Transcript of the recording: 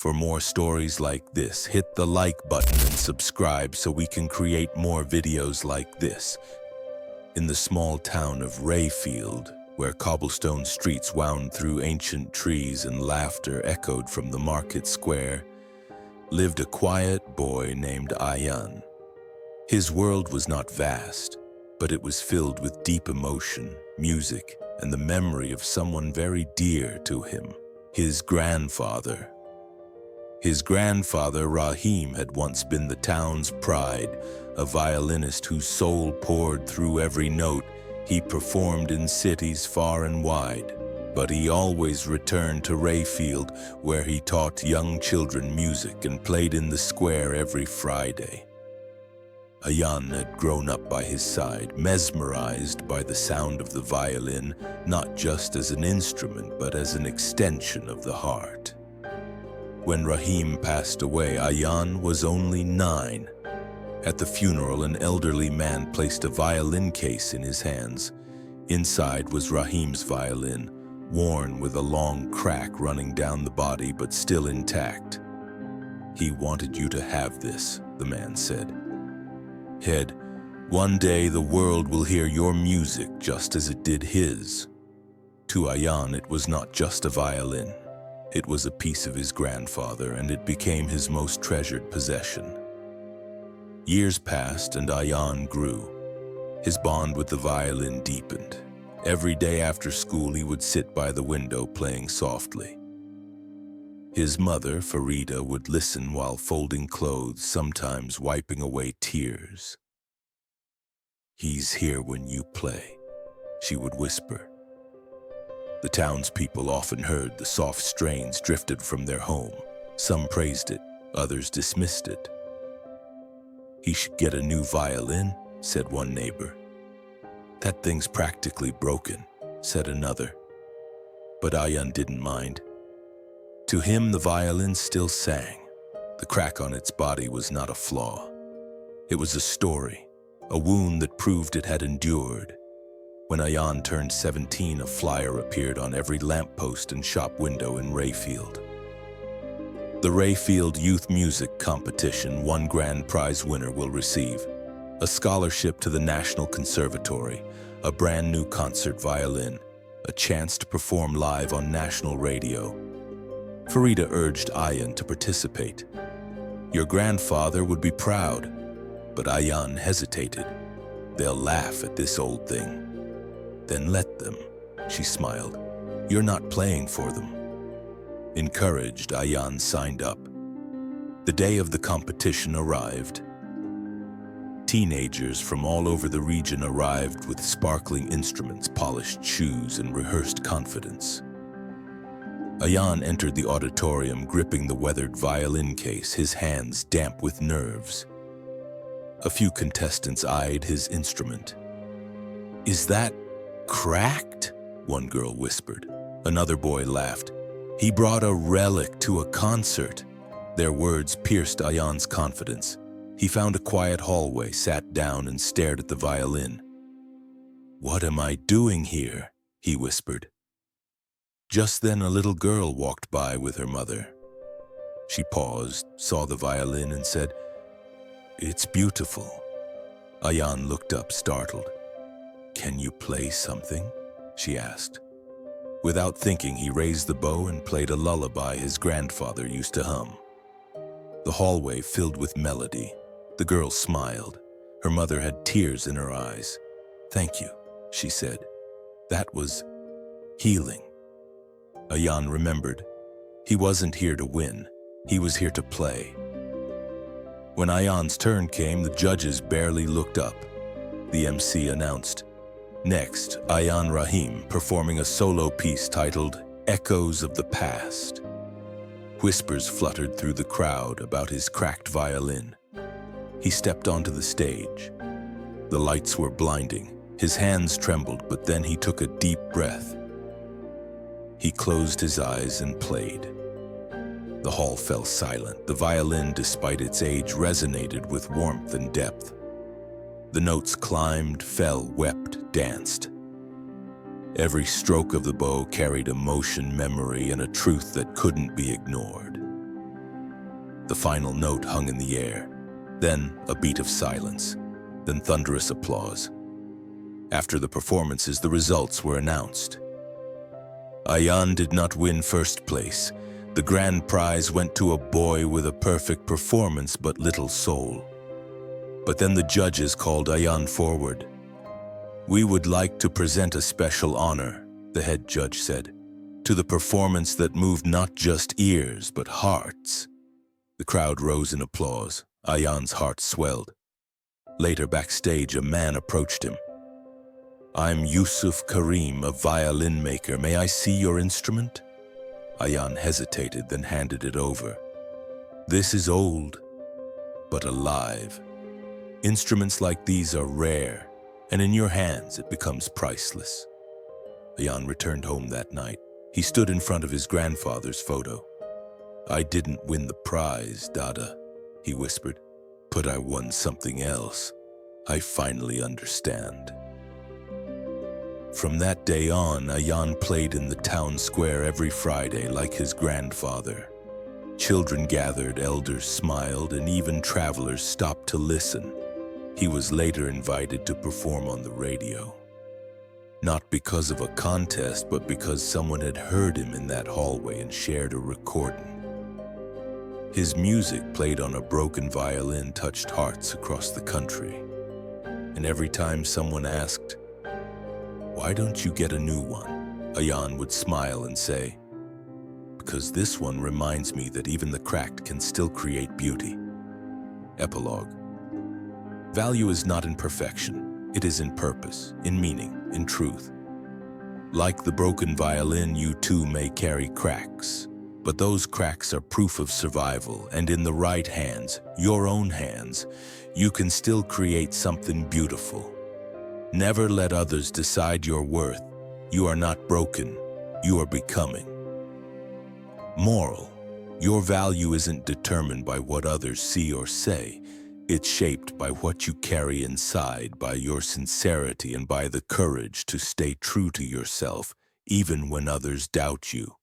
For more stories like this, hit the like button and subscribe so we can create more videos like this. In the small town of Rayfield, where cobblestone streets wound through ancient trees and laughter echoed from the market square, lived a quiet boy named Ayan. His world was not vast, but it was filled with deep emotion, music, and the memory of someone very dear to him, his grandfather. His grandfather, Rahim, had once been the town's pride, a violinist whose soul poured through every note. He performed in cities far and wide, but he always returned to Rayfield, where he taught young children music and played in the square every Friday. Ayan had grown up by his side, mesmerized by the sound of the violin, not just as an instrument, but as an extension of the heart. When Rahim passed away, Ayan was only 9. At the funeral, an elderly man placed a violin case in his hands. Inside was Rahim's violin, worn with a long crack running down the body but still intact. "He wanted you to have this," the man said. "Head, one day the world will hear your music just as it did his." To Ayan, it was not just a violin. It was a piece of his grandfather, and it became his most treasured possession. Years passed, and Ayan grew. His bond with the violin deepened. Every day after school, he would sit by the window playing softly. His mother, Farida, would listen while folding clothes, sometimes wiping away tears. "He's here when you play," she would whisper. The townspeople often heard the soft strains drifted from their home. Some praised it, others dismissed it. "He should get a new violin," said one neighbor. "That thing's practically broken," said another. But Ayan didn't mind. To him, the violin still sang. The crack on its body was not a flaw. It was a story, a wound that proved it had endured. When Ayan turned 17, a flyer appeared on every lamppost and shop window in Rayfield. The Rayfield Youth Music Competition, one grand prize winner will receive a scholarship to the National Conservatory, a brand new concert violin, a chance to perform live on national radio. Farida urged Ayan to participate. "Your grandfather would be proud," but Ayan hesitated. "They'll laugh at this old thing." "Then let them," she smiled. "You're not playing for them." Encouraged, Ayan signed up. The day of the competition arrived. Teenagers from all over the region arrived with sparkling instruments, polished shoes, and rehearsed confidence. Ayan entered the auditorium gripping the weathered violin case, his hands damp with nerves. A few contestants eyed his instrument. "Is that cracked?" one girl whispered. Another boy laughed. "He brought a relic to a concert." Their words pierced Ayan's confidence. He found a quiet hallway, sat down, and stared at the violin. "What am I doing here?" he whispered. Just then, a little girl walked by with her mother. She paused, saw the violin, and said, "It's beautiful." Ayan looked up, startled. "Can you play something?" she asked. Without thinking, he raised the bow and played a lullaby his grandfather used to hum. The hallway filled with melody. The girl smiled. Her mother had tears in her eyes. "Thank you," she said. "That was healing." Ayan remembered. He wasn't here to win. He was here to play. When Ayan's turn came, the judges barely looked up. The MC announced, "Next, Ayan Rahim performing a solo piece titled Echoes of the Past." Whispers fluttered through the crowd about his cracked violin. He stepped onto the stage. The lights were blinding. His hands trembled, but then he took a deep breath. He closed his eyes and played. The hall fell silent. The violin, despite its age, resonated with warmth and depth. The notes climbed, fell, wept, danced. Every stroke of the bow carried emotion, memory, and a truth that couldn't be ignored. The final note hung in the air. Then a beat of silence. Then thunderous applause. After the performances, the results were announced. Ayan did not win first place. The grand prize went to a boy with a perfect performance but little soul. But then the judges called Ayan forward. "We would like to present a special honor," the head judge said, "to the performance that moved not just ears but hearts." The crowd rose in applause. Ayan's heart swelled. Later backstage, a man approached him. "I'm Yusuf Karim, a violin maker. May I see your instrument?" Ayan hesitated, then handed it over. "This is old, but alive. Instruments like these are rare, and in your hands it becomes priceless." Ayan returned home that night. He stood in front of his grandfather's photo. "I didn't win the prize, Dada," he whispered, "but I won something else. I finally understand." From that day on, Ayan played in the town square every Friday like his grandfather. Children gathered, elders smiled, and even travelers stopped to listen. He was later invited to perform on the radio. Not because of a contest, but because someone had heard him in that hallway and shared a recording. His music, played on a broken violin, touched hearts across the country. And every time someone asked, "Why don't you get a new one?" Ayan would smile and say, "Because this one reminds me that even the cracked can still create beauty." Epilogue. Value is not in perfection. It is in purpose, in meaning, in truth. Like the broken violin, you too may carry cracks. But those cracks are proof of survival, and in the right hands, your own hands, you can still create something beautiful. Never let others decide your worth. You are not broken, you are becoming. Moral: your value isn't determined by what others see or say. It's shaped by what you carry inside, by your sincerity, and by the courage to stay true to yourself, even when others doubt you.